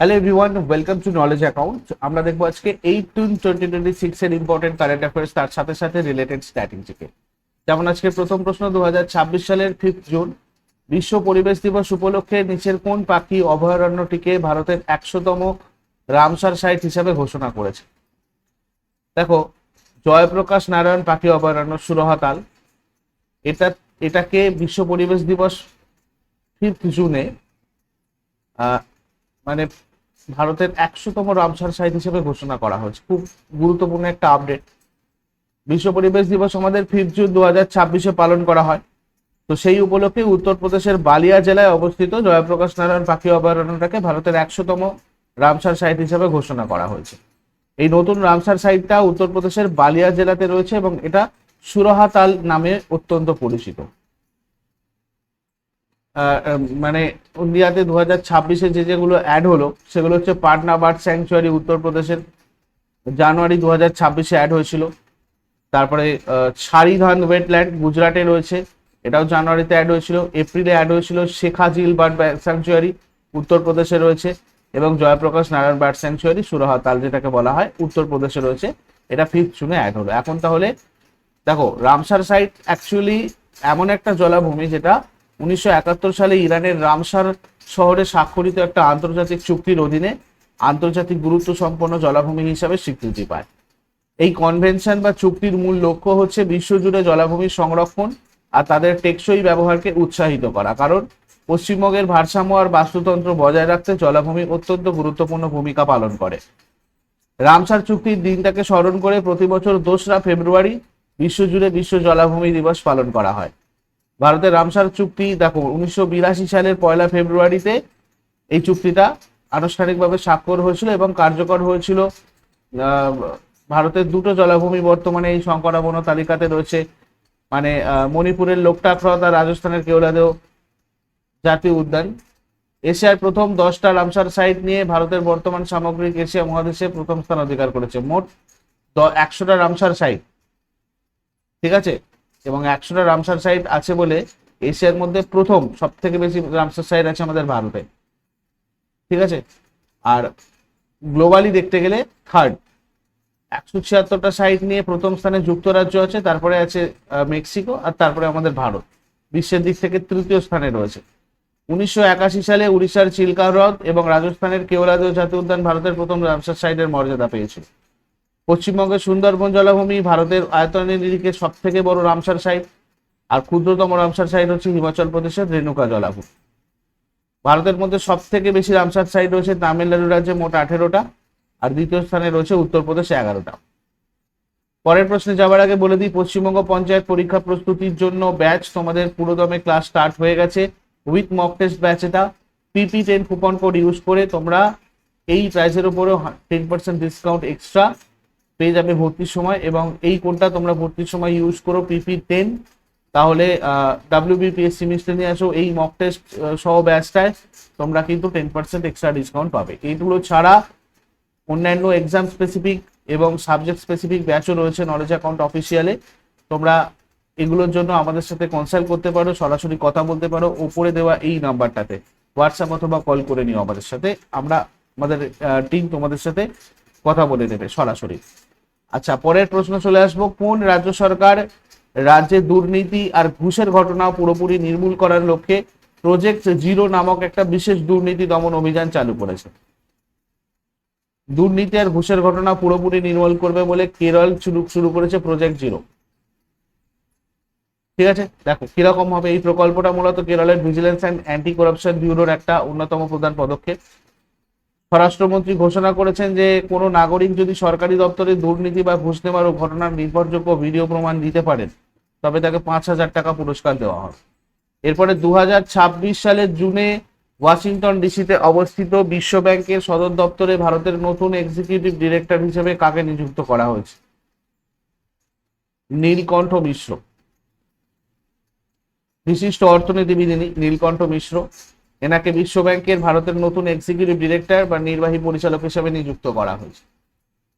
Hello everyone, welcome to knowledge account. আমরা দেখবো আজকে 8-2026 এর ইম্পর্টেন্ট কারেন্ট অ্যাফেয়ার্স, তার সাথে সাথে রিলেটেড স্ট্র্যাটেজিকে। যেমন আজকে প্রথম প্রশ্ন, 2026 সালের 5 জুন বিশ্ব পরিবেশ দিবস উপলক্ষে নিচের কোন পাখি অভয়ারণ্যটিকে ভারতের 100তম রামসার সাইট হিসাবে ঘোষণা করেছে? দেখো, জয়প্রকাশ নারায়ণ পাখি অভয়ারণ্য, সুরহাতাল। এটা এটাকে বিশ্ব পরিবেশ দিবস 5 জুনে মানে ভারতের 100তম রামসার সাইট হিসেবে ঘোষণা করা হয়েছে। খুব গুরুত্বপূর্ণ একটা আপডেট। বিশ্ব পরিবেশ দিবস আমাদের 5 জুন 2026-এ পালন করা হয়। তো সেই উপলক্ষে উত্তরপ্রদেশের বালিয়া জেলায় অবস্থিত জয়প্রকাশ নারায়ণ পাখি অভয়ারণ্যটাকে ভারতের 100তম রামসার সাইট হিসেবে ঘোষণা করা হয়েছে। এই নতুন রামসার সাইটটা উত্তরপ্রদেশের বালিয়া জেলাতে রয়েছে এবং এটা সুরহাতাল নামে অত্যন্ত পরিচিত। মানে ইন্ডিয়াতে 2026-এ যেগুলো অ্যাড হলো সেগুলো হচ্ছে পাটনা বার্ড স্যাংচুয়ারি উত্তরপ্রদেশের, জানুয়ারি 2026-এ অ্যাড হয়েছিল। তারপরে ছারিধান ওয়েটল্যান্ড গুজরাটে রয়েছে, এটাও জানুয়ারিতে অ্যাড হয়েছিল। এপ্রিলে অ্যাড হয়েছিল শেখাজিল বার্ড স্যাংচুয়ারি উত্তরপ্রদেশে রয়েছে, এবং জয়প্রকাশ নারায়ণ বার্ড স্যাংচুয়ারি সুরহাতাল যেটাকে বলা হয় উত্তরপ্রদেশে রয়েছে। এটা 5 জুনে অ্যাড হলো। এখন তাহলে দেখো, রামসার সাইট অ্যাকচুয়ালি এমন একটা জলাভূমি যেটা 1971 সালে ইরানের রামসার শহরে স্বাক্ষরিত একটা আন্তর্জাতিক চুক্তির অধীনে আন্তর্জাতিক গুরুত্ব সম্পন্ন জলাভূমি হিসাবে স্বীকৃতি পায়। এই কনভেনশন বা চুক্তির মূল লক্ষ্য হচ্ছে বিশ্বজুড়ে জলাভূমির সংরক্ষণ আর তাদের টেকসই ব্যবহারকে উৎসাহিত করা। কারণ পশ্চিমবঙ্গের ভারসাম্য আর বাস্তুতন্ত্র বজায় রাখতে জলাভূমি অত্যন্ত গুরুত্বপূর্ণ ভূমিকা পালন করে। রামসার চুক্তির দিনটাকে স্মরণ করে প্রতি বছর 2রা ফেব্রুয়ারি বিশ্বজুড়ে বিশ্ব জলাভূমি দিবস পালন করা হয়। ভারতের রামসার চুক্তি দেখো 1982 সালের 1 ফেব্রুয়ারিতে এই চুক্তিটা আনুষ্ঠানিকভাবে স্বাক্ষর হয়েছিল এবং কার্যকর হয়েছিল। ভারতের 2টো জলাভূমি বর্তমানে এই সংকটাপন্ন তালিকাতে রয়েছে, মানে মণিপুরের লোকটাক হ্রদ আর রাজস্থানের কেওলাদেও জাতীয় উদ্যান। এশিয়ার প্রথম 10টা রামসার সাইট নিয়ে ভারতের বর্তমান সামগ্রিক এশিয়া মহাদেশে প্রথম স্থান অধিকার করেছে। মোট 100টা রামসার সাইট, ঠিক আছে, এবং 100টা রামসার সাইট আছে বলে এশিয়ার মধ্যে প্রথম, সব থেকে বেশি রামসার সাইট আছে আমাদের ভারতে, ঠিক আছে। আর গ্লোবালি দেখতে গেলে থার্ড, 176টা সাইট নিয়ে প্রথম স্থানে যুক্তরাজ্য আছে, তারপরে আছে মেক্সিকো, আর তারপরে আমাদের ভারত বিশ্বের দিক থেকে তৃতীয় স্থানে রয়েছে। 1981 সালে উড়িষ্যার চিল্কা হ্রদ এবং রাজস্থানের কেওলাদেও জাতীয় উদ্যান ভারতের প্রথম রামসার সাইটের মর্যাদা পেয়েছিল। পশ্চিমবঙ্গের সুন্দরবন জলাভূমি ভারতের আয়তনের নিরিখে সব থেকে বড় রামসার সাইট, আর ক্ষুদ্রতম রামসার সাইট হচ্ছে হিমাচল প্রদেশের রেণুকা জলাভূমি। ভারতের মধ্যে সব থেকে বেশি রামসার সাইট রয়েছে তামিলনাড়ু রাজ্যে, মোট 18টা, আর দ্বিতীয় স্থানে রয়েছে উত্তরপ্রদেশ 11টা। পরের প্রশ্নে যাওয়ার আগে বলে দিই, পশ্চিমবঙ্গ পঞ্চায়েত পরীক্ষা প্রস্তুতির জন্য ব্যাচ তোমাদের পুরোদমে ক্লাস স্টার্ট হয়ে গেছে উইথ মক টেস্ট ব্যাচ। এটা PP10 কুপন কোড ইউজ করে তোমরা এই প্রাইসের উপরেও 10% ডিসকাউন্ট এক্সট্রা পেয়ে যাবে ভর্তির সময়, এবং এই কোডটা তোমরা ভর্তির সময় ইউজ করো PP10, তাহলে WBPSC মিসলেনিয়াস এই মক টেস্ট সহ ব্যাচটায় তোমরা কিন্তু 10% এক্সট্রা ডিসকাউন্ট পাবে। এইগুলো ছাড়া অন্যান্য এক্সাম স্পেসিফিক এবং সাবজেক্ট স্পেসিফিক ব্যাচও রয়েছে নলেজ অ্যাকাউন্ট অফিসিয়ালে। তোমরা এগুলোর জন্য আমাদের সাথে কনসাল্ট করতে পারো, সরাসরি কথা বলতে পারো ওপরে দেওয়া এই নাম্বারটাতে, হোয়াটসঅ্যাপ অথবা কল করে নিও আমাদের সাথে, আমাদের টিম তোমাদের সাথে কথা বলে দেবে সরাসরি। আচ্ছা, পরের প্রশ্ন চলে আসবো, কোন রাজ্য সরকার রাজ্যে দুর্নীতি আর ঘুষের ঘটনা পুরোপুরি নির্মূল করার লক্ষ্যে প্রজেক্ট জিরো নামক একটা বিশেষ দুর্নীতি দমন অভিযান চালু করেছে? দুর্নীতি আর ঘুষের ঘটনা পুরোপুরি নির্মূল করবে বলে কেরল শুরু করেছে প্রজেক্ট জিরো, ঠিক আছে। দেখো কিরকম হবে এই প্রকল্পটা। মূলত কেরলের ভিজিলেন্স অ্যান্ড অ্যান্টি করাপশন ব্যুরোর একটা অন্যতম প্রধান পদক্ষেপ। স্বরাষ্ট্রমন্ত্রী ঘোষণা করেছেন যে কোনো নাগরিক যদি সরকারি দপ্তরে দুর্নীতি বা ঘুষ নেওয়ার ঘটনার নির্ভরযোগ্য ভিডিও প্রমাণ দিতে পারেন তবে তাকে 5,000 টাকা পুরস্কার দেওয়া হবে। এরপরে 2026 সালের জুনে ওয়াশিংটন ডিসিতে অবস্থিত বিশ্ব ব্যাংকের সদর দপ্তরে ভারতের নতুন এক্সিকিউটিভ ডিরেক্টর হিসেবে কাকে নিযুক্ত করা হয়েছে? নীলকণ্ঠ মিশ্র, বিশিষ্ট অর্থনীতিবিদ নীলকণ্ঠ মিশ্র। এনাকে বিশ্ব ব্যাংকের ভারতের নতুন এক্সিকিউটিভ ডিরেক্টর বা নির্বাহী পরিচালক হিসেবে নিযুক্ত করা হয়েছে।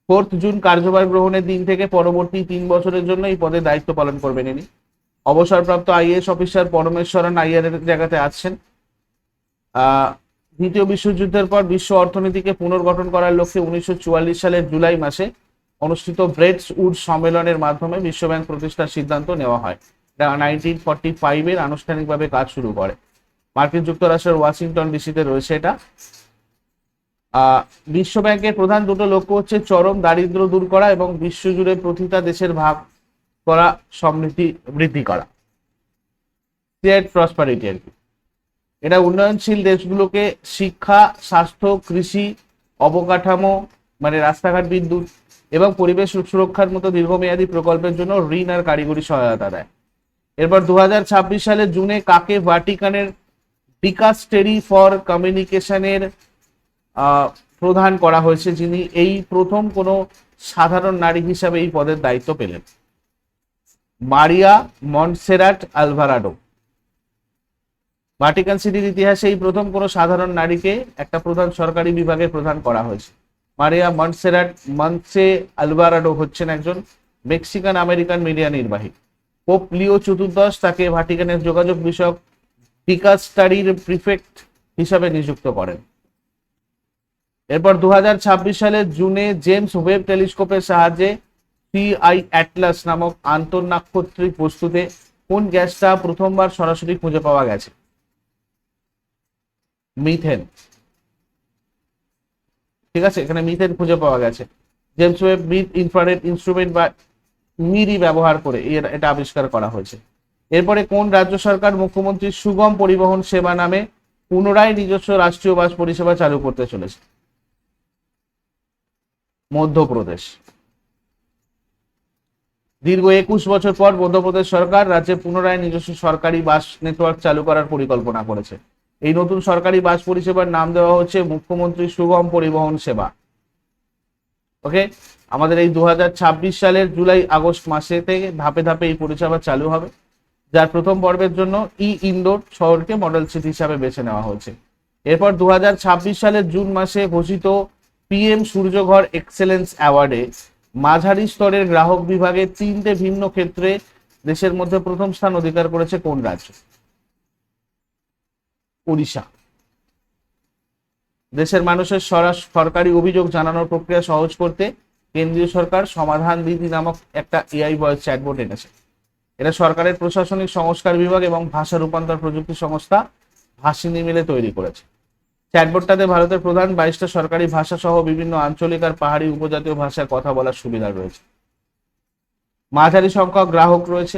4 জুন কার্যভার গ্রহণের দিন থেকে পরবর্তী 3 বছরের জন্য এই পদে দায়িত্ব পালন করবেন ইনি। অবসরপ্রাপ্ত IAS অফিসার পরমেশ্বরন আইয়ার এর জায়গাতে আছেন। দ্বিতীয় বিশ্বযুদ্ধের পর বিশ্ব অর্থনীতিকে পুনর্গঠন করার লক্ষ্যে 1944 সালের জুলাই মাসে অনুষ্ঠিত ব্রেটস উড সম্মেলনের মাধ্যমে বিশ্বব্যাংক প্রতিষ্ঠার সিদ্ধান্ত নেওয়া হয়। এটা 1945 আনুষ্ঠানিকভাবে কাজ শুরু করে। মার্কিন যুক্তরাষ্ট্রের ওয়াশিংটন ডিসিতে রয়েছে এটা। বিশ্ব ব্যাংকের প্রধান দুটো লক্ষ্য হচ্ছে চরম দারিদ্র্য দূর করা এবং বিশ্বজুড়ে প্রতিটা দেশের ভাগ করা সমৃদ্ধি বৃদ্ধি করা, শেয়ার্ড প্রসপারিটি আর কি। এটা উন্নয়নশীল দেশগুলোকে শিক্ষা, স্বাস্থ্য, কৃষি, অবকাঠামো মানে রাস্তাঘাট, বিদ্যুৎ এবং পরিবেশ সুরক্ষার মতো দীর্ঘমেয়াদী প্রকল্পের জন্য ঋণ আর কারিগরি সহায়তা দেয়। এরপর 2026 সালের জুনে কাকে ভাটিকানের ডিকাস্টেরি ফর কমিউনিকেশনের প্রধান করা হয়েছে, যিনি এই প্রথম কোনো সাধারণ নারী হিসাবে এই পদের দায়িত্ব পেলেন। মারিয়া মন্টসেরাট আলভারাডো। ভাটিকান সিটির ইতিহাসে এই প্রথম কোনো সাধারণ নারীকে একটা প্রধান সরকারি বিভাগের প্রধান করা হয়েছে। মারিয়া মন্টসে আলভারাডো হচ্ছেন একজন মেক্সিকান আমেরিকান মিডিয়া নির্বাহী। পোপ লিও চতুর্দশ তাকে ভাটিকানের যোগাযোগ বিষয়ক ডিকাস্টারির প্রিফেক্ট হিসাবে নিযুক্ত করেন। এরপর 2026 সালের জুনে জেমস ওয়েব টেলিস্কোপের সাহায্যে সিআই অ্যাটলাস নামক আন্তঃনাক্ষত্রিক বস্তুতে কোন গ্যাসটা প্রথমবার সরাসরি খুঁজে পাওয়া গেছে? মিথেন। ঠিক আছে, এখানে মিথেন খুঁজে পাওয়া গেছে। James Webb mid infrared instrument বা মিরি ব্যবহার করে এটা আবিষ্কার করা হয়েছে। এরপরে কোন রাজ্য সরকার মুখ্যমন্ত্রী সুগম পরিবহন সেবা নামে পুনরায় নিজস্ব রাষ্ট্রীয় বাস পরিষেবা চালু করতে চলেছে? মধ্যপ্রদেশ। দীর্ঘ 21 বছর পর মধ্যপ্রদেশ সরকার রাজ্যে পুনরায় নিজস্ব সরকারি বাস নেটওয়ার্ক চালু করার পরিকল্পনা করেছে। এই নতুন সরকারি বাস পরিষেবার নাম দেওয়া হচ্ছে মুখ্যমন্ত্রী সুগম পরিবহন সেবা। ওকে, আমাদের এই 2026 সালের জুলাই আগস্ট মাসে থেকে ধাপে ধাপে এই পরিষেবা চালু হবে, যার প্রথম পর্বের জন্য ইন্দোর শহরকে মডেল সিটি হিসাবে বেছে নেওয়া হয়েছে। এরপর 2026 সালের জুন মাসে ঘোষিত পিএম সূর্যঘর এক্সেলেন্স অ্যাওয়ার্ডে মাঝারি স্তরের গ্রাহক বিভাগে 3টে ভিন্ন ক্ষেত্রে দেশের মধ্যে প্রথম স্থান অধিকার করেছে কোন রাজ্য? ওড়িশা। দেশের মানুষের সরকারি অভিযোগ জানানোর প্রক্রিয়া সহজ করতে কেন্দ্রীয় সরকার সমাধান দিদি নামক একটা এআই ভয়েস চ্যাটবোর্ড এনেছে। এটা সরকারের প্রশাসনিক সংস্কার বিভাগ এবং ভাষা রূপান্তর প্রযুক্তি সংস্থা ভাষিনী মিলে তৈরি করেছে। চ্যাটবোর্ডটাতে ভারতের প্রধান 22টা সরকারি ভাষা সহ বিভিন্ন আঞ্চলিক আর পাহাড়ি উপজাতীয় ভাষায় কথা বলার সুবিধা রয়েছে। মাঝারি সংখ্যক গ্রাহক রয়েছে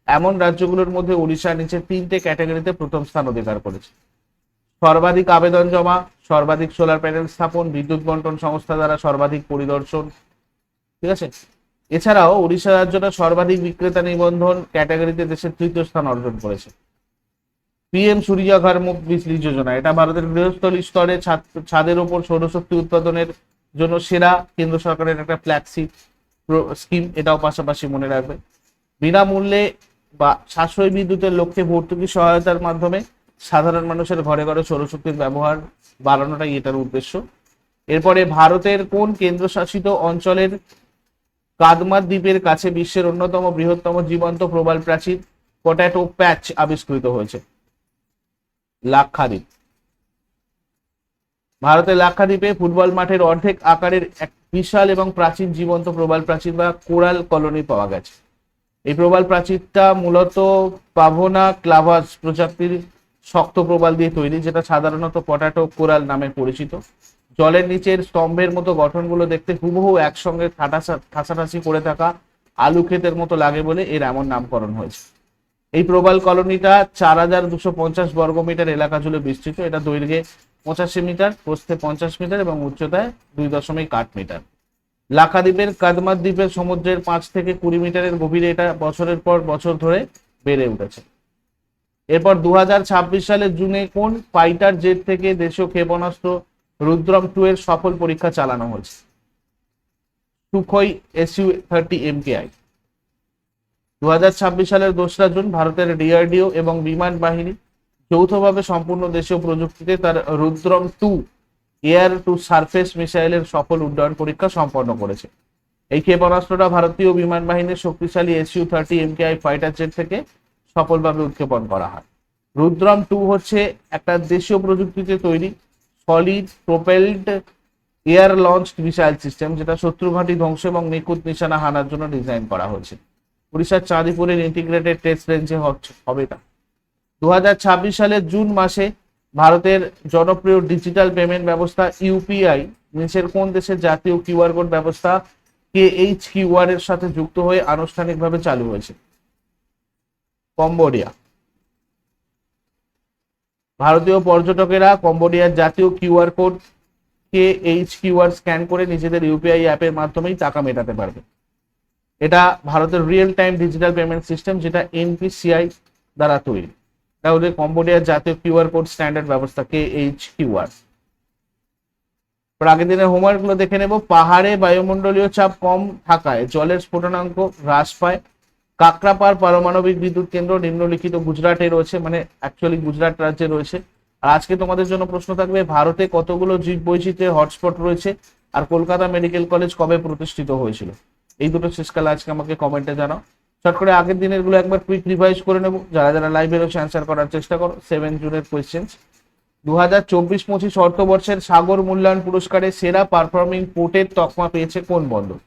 এমন রাজ্যগুলোর মধ্যে ওড়িশা নিচে 3টে ক্যাটাগরিতে প্রথম স্থান অধিকার করেছে: সর্বাধিক আবেদন জমা, সর্বাধিক সোলার প্যানেল স্থাপন, বিদ্যুৎ বন্টন সংস্থা দ্বারা সর্বাধিক পরিদর্শন। ঠিক আছে, এছাড়াও ওড়িশা রাজ্যটা সর্বাধিক বিক্রেতা নিবন্ধন ক্যাটাগরিতে দেশের 3য় স্থান অর্জন করেছে। পিএম সূর্যঘর মুফট বিজলি যোজনা, এটা ভারতের গৃহস্থলী স্তরে ছাদের ওপর সৌরশক্তি উৎপাদনের জন্য সেরা কেন্দ্র সরকারের একটা ফ্ল্যাগশিপ স্কিম, এটাও পাশাপাশি মনে রাখবে। বিনামূল্যে বা সাশ্রয়ী বিদ্যুতের লক্ষ্যে ভর্তুকি সহায়তার মাধ্যমে সাধারণ মানুষের ঘরে ঘরে সৌরশক্তির ব্যবহার বাড়ানোটাই এটার উদ্দেশ্য। এরপরে ভারতের কোন কেন্দ্রশাসিত অঞ্চলের কাদমাত দ্বীপের কাছে বিশ্বের অন্যতম বৃহত্তম জীবন্ত প্রবাল প্রাচীর পটেটো প্যাচ আবিষ্কৃত হয়েছে? লাক্ষাদ্বীপ। ভারতের লাক্ষাদ্বীপে ফুটবল মাঠের অর্ধেক আকারের এক বিশাল এবং প্রাচীন জীবন্ত প্রবাল প্রাচীর বা কোরাল কলোনি পাওয়া গেছে। এই প্রবাল প্রাচীরটা মূলত পাভোনা ক্লাভাস প্রজাতির শক্ত প্রবাল দিয়ে তৈরি, যেটা সাধারণত পটাটো কোরাল নামে পরিচিত। জলের নিচের স্তম্ভের মতো গঠনগুলো দেখতে হুবহু একসঙ্গে ঠাসাঠাসি করে থাকা আলু ক্ষেতের মতো লাগে বলে এর এমন নামকরণ হয়েছে। এই প্রবাল কলোনিটা 4250 বর্গমিটার এলাকা জুড়ে বিস্তৃত। এটা দৈর্ঘ্যে 85 মিটার, প্রস্থে 50 মিটার এবং উচ্চতায় 2.8 মিটার। লাক্ষাদ্বীপের কাদমাত দ্বীপের সমুদ্রের 5 থেকে 20 মিটারের গভীরে এটা বছরের পর বছর ধরে বেড়ে উঠেছে। এরপর 2026 সালের জুনে কোন ফাইটার জেট থেকে দেশীয় ক্ষেপণাস্ত্র রুদ্রম 2 এর সফল পরীক্ষা চালানো হয়েছে? Sukhoi Su-30 MKI। 2026 সালের 2রা জুন ভারতের ডিআরডিও এবং বিমান বাহিনী যৌথভাবে সম্পূর্ণ দেশীয় প্রযুক্তিতে তার রুদ্রম 2 এয়ার টু সারফেস মিসাইলের সফল উড্ডয়ন পরীক্ষা সম্পন্ন করেছে। এই ক্ষেপণাস্ত্রটা ভারতীয় বিমান বাহিনীর শক্তিশালী Su-30 MKI ফাইটার জেট থেকে সফলভাবে উৎক্ষেপণ করা হয়। রুদ্রম 2 হচ্ছে একটা দেশীয় প্রযুক্তিতে তৈরি solid propelled air launch missile system, যেটা শত্রু ঘাঁটি ধ্বংস এবং নিখুঁত নিশানা হানার জন্য ডিজাইন করা হয়েছে। উড়িষ্যার চাঁদিপুরের ইন্টিগ্রেটেড টেস্ট রেঞ্জে হবে তা। 2026 সালের জুন মাসে ভারতের জনপ্রিয় ডিজিটাল পেমেন্ট ব্যবস্থা ইউপিআই নিচের কোন দেশের জাতীয় কিউআর কোড ব্যবস্থা KHQR এর সাথে যুক্ত হয়ে আনুষ্ঠানিকভাবে চালু হয়েছে? কম্বোডিয়া। ভারতীয় পর্যটকেরা কম্বোডিয়ার জাতীয় কিউআর কোড KHQR স্ক্যান করে নিজেদের ইউপিআই অ্যাপের মাধ্যমেই টাকা মেটাতে পারবে। এটা ভারতের real time digital payment system, যেটা NPCI দ্বারা তৈরি। তাহলে কম্বোডিয়ার জাতীয় কিউআর কোড স্ট্যান্ডার্ড ব্যবস্থা KHQR। আগের দিনের হোমওয়ার্ক গুলো দেখে নেব। পাহাড়ে বায়ুমণ্ডলীয় চাপ কম থাকায় জলের স্ফুটনাঙ্ক হ্রাস পায়। কাকরাপার পারমাণবিক বিদ্যুৎ কেন্দ্র নিম্নলিখিত গুজরাটে রয়েছে, মানে অ্যাকচুয়ালি গুজরাট রাজ্যে রয়েছে। আর আজকে তোমাদের জন্য প্রশ্ন থাকবে, ভারতে কতগুলো জীব বৈচিত্র্যের হটস্পট রয়েছে, আর কলকাতা মেডিকেল কলেজ কবে প্রতিষ্ঠিত হয়েছিল? এই দুটো শেষকাল আজকে আমাকে কমেন্টে জানাও। শর্ট করে আগের দিনের গুলো একবার কুইক রিভাইজ করে নেব। যারা যারা লাইভে রয়েছে অ্যান্সার করার চেষ্টা করো। 7 জুনের কোয়েশ্চেন্স। 2024-25 অর্থবর্ষের সাগর মূল্যায়ন পুরস্কারে সেরা পারফর্মিং পোর্টের তকমা পেয়েছে কোন বন্দর?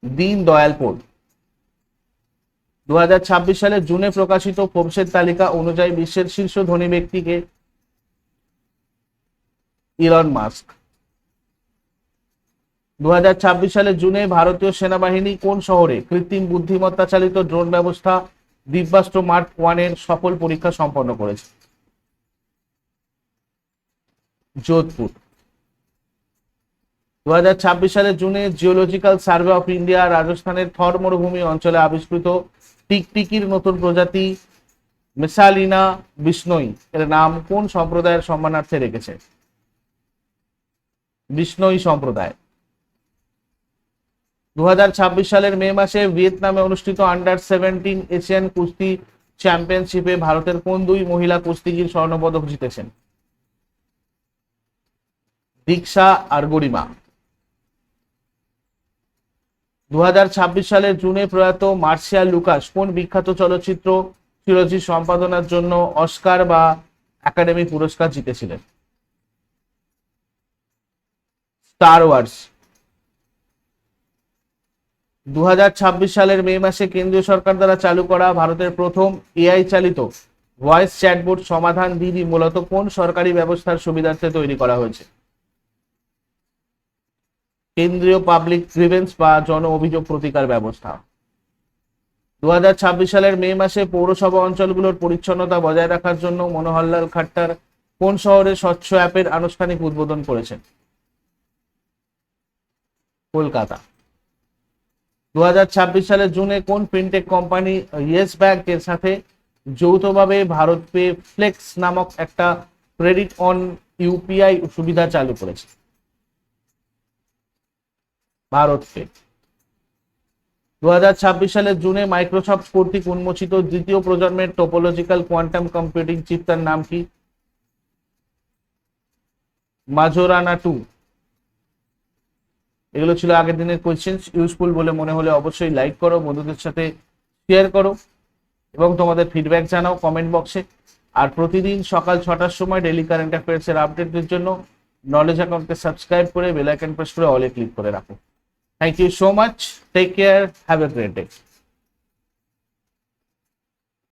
দীন দয়াল পোর্ট। 2026 সালে জুনে প্রকাশিত ফোর্বসের তালিকা অনুযায়ী বিশ্বের শীর্ষ ধনী ব্যক্তিকে? Elon Musk. 2026 সালে জুনে ভারতীয় সেনাবাহিনী কোন শহরে কৃত্রিম বুদ্ধিমত্তা চালিত ড্রোন ব্যবস্থা দিব্যাস্ত্র মার্ক 1 এর সফল পরীক্ষা সম্পন্ন করেছে? যোধপুর। 2026 সালে জুনে জিওলজিক্যাল সার্ভে অফ ইন্ডিয়া রাজস্থানের থর মরুভূমি অঞ্চলে আবিষ্কৃত টিকটিকির নতুন প্রজাতি মেসালিনা বিষ্ণই এর নাম কোন সম্প্রদায়ের সম্মানার্থে রেখেছে? বিষ্ণই সম্প্রদায়। 2026 সালের মে মাসে ভিয়েতনামে অনুষ্ঠিত আন্ডার-17 এশিয়ান কুস্তি চ্যাম্পিয়নশিপে ভারতের কোন দুই মহিলা কুস্তিগীর স্বর্ণপদক জিতেছেন? দীক্ষা আর গরিমা। 2026 সালের জুনে প্রয়াত মার্সিয়া লুকাস কোন বিখ্যাত চলচ্চিত্র ট্রিলজি সম্পাদনার জন্য অস্কার বা একাডেমি পুরস্কার জিতেছিলেন? Star Wars. 2026 সালের মে মাসে কেন্দ্রীয় সরকার দ্বারা চালু করা ভারতের প্রথম এআই চালিত ভয়েস চ্যাটবট সমাধান দিদি মূলত কোন সরকারি ব্যবস্থার সুবিধার্থে তৈরি করা হয়েছে? কেন্দ্রীয় পাবলিক গ্রিভেন্স বা জন অভিযোগ প্রতিকার ব্যবস্থা। 2026 সালের মে মাসে পৌরসভা অঞ্চলগুলোর পরিচ্ছন্নতা বজায় রাখার জন্য মনোহরলাল খাট্টার কোন শহরে স্বচ্ছ অ্যাপের আনুষ্ঠানিক উদ্বোধন করেছেন? কলকাতা। 2026 সালের জুনে কোন ফিনটেক কোম্পানি ইয়েস ব্যাংক এর সাথে যৌথভাবে ভারত পে ফ্লেক্স নামক একটা ক্রেডিট অন ইউপিআই সুবিধা চালু করেছে? ভারত পে। 2026 সালের জুনে মাইক্রোসফট কর্তৃক উন্মোচিত দ্বিতীয় প্রজন্মের টোপোলজিক্যাল কোয়ান্টাম কম্পিউটিং চিপ তার নাম কি? মাজোরানা 2। এগুলো ছিল আগের দিনের কোয়েশ্চেন্স। ইউজফুল বলে মনে হলে অবশ্যই লাইক করো, বন্ধুদের সাথে শেয়ার করো এবং তোমাদের ফিডব্যাক জানাও কমেন্ট বক্সে। আর প্রতিদিন সকাল 6টার সময় ডেইলি কারেন্ট অ্যাফেয়ার্সের আপডেটের জন্য নলেজ অ্যাকাউন্টকে সাবস্ক্রাইব করে বেল আইকন প্রেস করে অলে ক্লিক করে রাখো। Thank you so much. Take care. Have a great day.